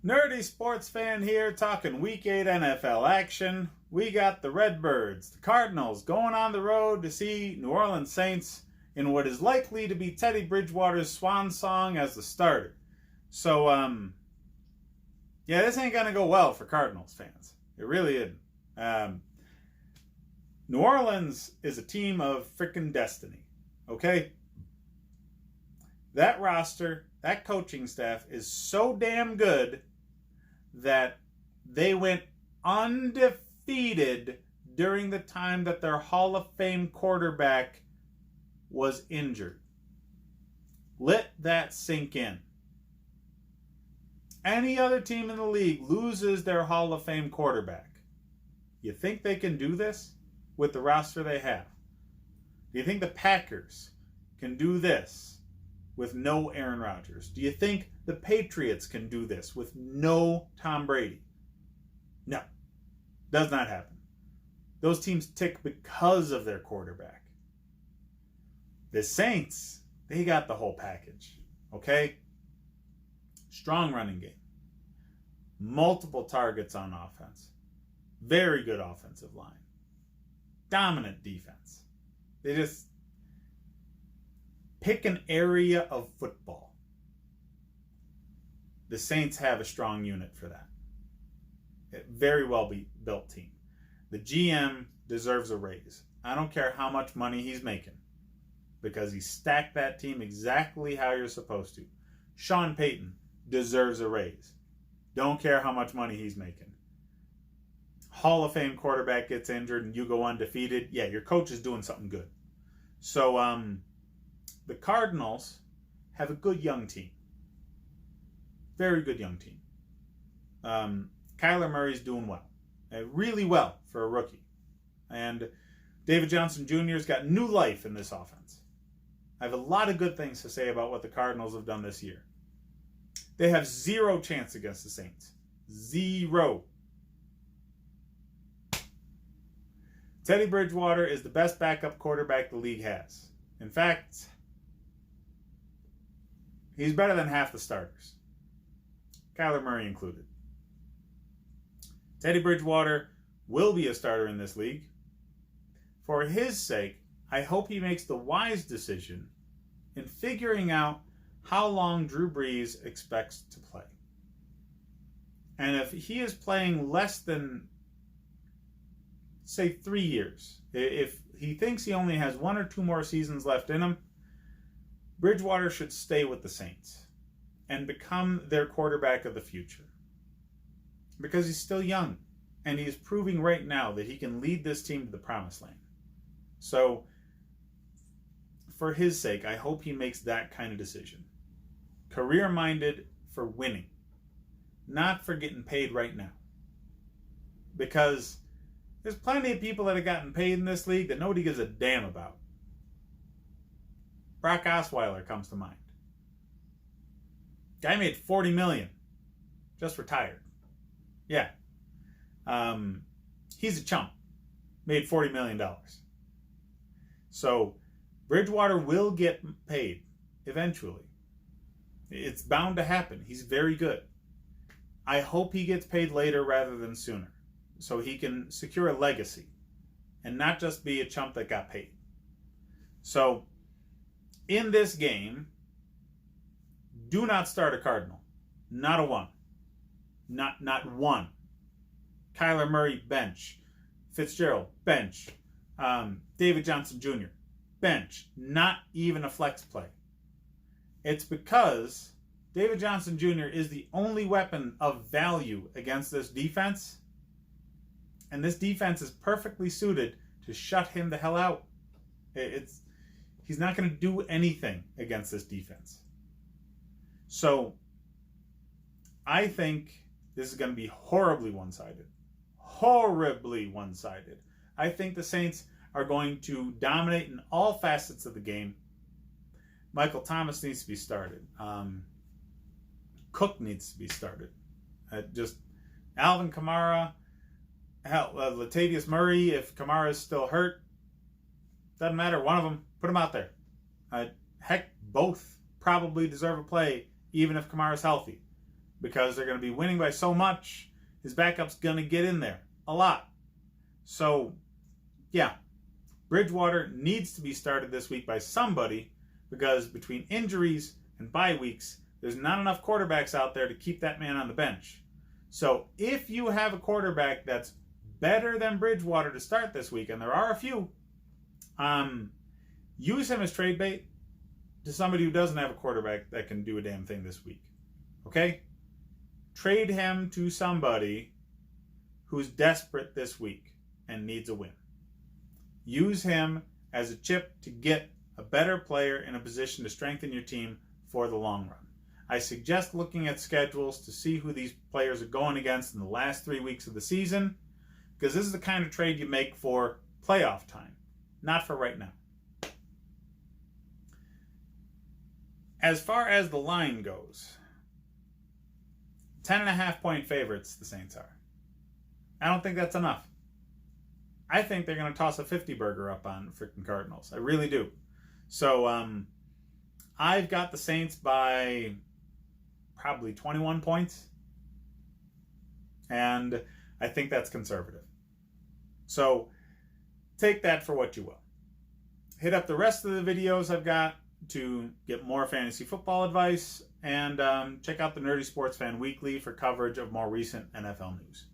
Nerdy sports fan here talking Week 8 NFL action. We got the Redbirds, the Cardinals, going on the road to see New Orleans Saints in what is likely to be Teddy Bridgewater's swan song as the starter. So, this ain't going to go well for Cardinals fans. It really isn't. New Orleans is a team of freaking destiny, okay? That roster, that coaching staff is so damn good that they went undefeated during the time that their Hall of Fame quarterback was injured. Let that sink in. Any other team in the league loses their Hall of Fame quarterback. You think they can do this with the roster they have? Do you think the Packers can do this with no Aaron Rodgers? Do you think the Patriots can do this with no Tom Brady? No. Does not happen. Those teams tick because of their quarterback. The Saints, they got the whole package. Okay? Strong running game. Multiple targets on offense. Very good offensive line. Dominant defense. They just pick an area of football. The Saints have a strong unit for that. A very well built team. The GM deserves a raise. I don't care how much money he's making, because he stacked that team exactly how you're supposed to. Sean Payton deserves a raise. Don't care how much money he's making. Hall of Fame quarterback gets injured and you go undefeated. Yeah, your coach is doing something good. So, the Cardinals have a good young team. Very good young team. Kyler Murray's doing well. Really well for a rookie. And David Johnson Jr. has got new life in this offense. I have a lot of good things to say about what the Cardinals have done this year. They have zero chance against the Saints. Zero. Teddy Bridgewater is the best backup quarterback the league has. In fact, he's better than half the starters, Kyler Murray included. Teddy Bridgewater will be a starter in this league. For his sake, I hope he makes the wise decision in figuring out how long Drew Brees expects to play. And if he is playing less than, say, 3 years, if he thinks he only has 1 or 2 more seasons left in him, Bridgewater should stay with the Saints and become their quarterback of the future. Because he's still young, and he's proving right now that he can lead this team to the promised land. So, for his sake, I hope he makes that kind of decision. Career-minded for winning, not for getting paid right now. Because there's plenty of people that have gotten paid in this league that nobody gives a damn about. Brock Osweiler comes to mind. Guy made $40 million. Just retired. Yeah. He's a chump. Made $40 million. So, Bridgewater will get paid eventually. It's bound to happen. He's very good. I hope he gets paid later rather than sooner, so he can secure a legacy and not just be a chump that got paid. So, in this game, do not start a Cardinal. Not a one. Not one. Kyler Murray, bench. Fitzgerald, bench. David Johnson Jr., bench. Not even a flex play. It's because David Johnson Jr. is the only weapon of value against this defense. And this defense is perfectly suited to shut him the hell out. He's not going to do anything against this defense. So, I think this is going to be horribly one-sided. Horribly one-sided. I think the Saints are going to dominate in all facets of the game. Michael Thomas needs to be started. Cook needs to be started. Just Alvin Kamara, Latavius Murray, if Kamara is still hurt, doesn't matter. One of them, put them out there. Heck, both probably deserve a play, even if Kamara's healthy. because they're going to be winning by so much. His backup's going to get in there a lot. So, yeah, Bridgewater needs to be started this week by somebody because between injuries and bye weeks, there's not enough quarterbacks out there to keep that man on the bench. So if you have a quarterback that's better than Bridgewater to start this week, and there are a few, use him as trade bait to somebody who doesn't have a quarterback that can do a damn thing this week. Okay? Trade him to somebody who's desperate this week and needs a win. Use him as a chip to get a better player in a position to strengthen your team for the long run. I suggest looking at schedules to see who these players are going against in the last 3 weeks of the season, because this is the kind of trade you make for playoff time, not for right now. As far as the line goes, 10.5-point favorites the Saints are. I don't think that's enough. I think they're going to toss a 50 burger up on freaking Cardinals. I really do. So I've got the Saints by probably 21 points. And I think that's conservative. So take that for what you will. Hit up the rest of the videos I've got to get more fantasy football advice. And check out the Nerdy Sports Fan Weekly for coverage of more recent NFL news.